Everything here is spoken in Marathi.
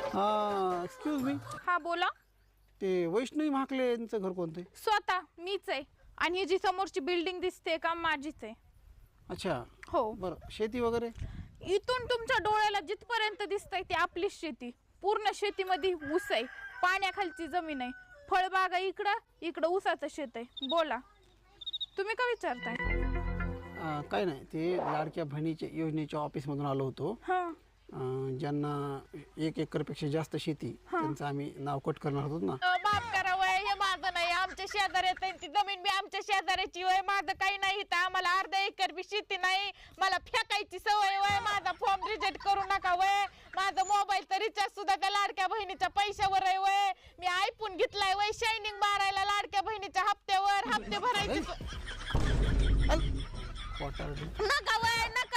एक्सक्यूज मी, हा बोला. ते वैष्णवी महाकले यांचं घर कोणतं आहे? स्वतः मीच आहे. आणि ही जी समोरची बिल्डिंग दिसते का माझीच आहे. अच्छा, हो. बरं. शेती वगैरे? इथून तुमच्या डोळ्याला जिथपर्यंत दिसतंय ती आपलीच शेती. पूर्ण शेतीमध्ये ऊस आहे, पाण्याखालची जमीन आहे, फळबागा इकडं ऊसाचं शेत आहे. बोला, तुम्ही का विचारताय? काय नाही, ते लाडक्या बहिणीच्या योजनेच्या ऑफिसमधून आलो होतो. हां ज्यांना 1 एकरपेक्षा जास्त शेती, त्यांचं आम्ही नाव कट करणार होतो ना. माफ करा वय, हे माझं नाही, आमच्या शेजाऱ्यात ती जमीन बी आमच्या शेजाऱ्याची वय. माझं काही नाही इथं, आम्हाला अर्धा एकर बी शेती नाही. मला फेकायची सवय वय. माझा फॉर्म रिजेक्ट करू नका वय. माझं मोबाईलचं रिचार्ज सुद्धा त्या लाडक्या बहिणीच्या पैशावर आहे वय. मी आयफोन घेतलाय वय शायनिंग मारायला लाडक्या बहिणीच्या हप्त्यावर. हप्ते भरायचे नका वय, नका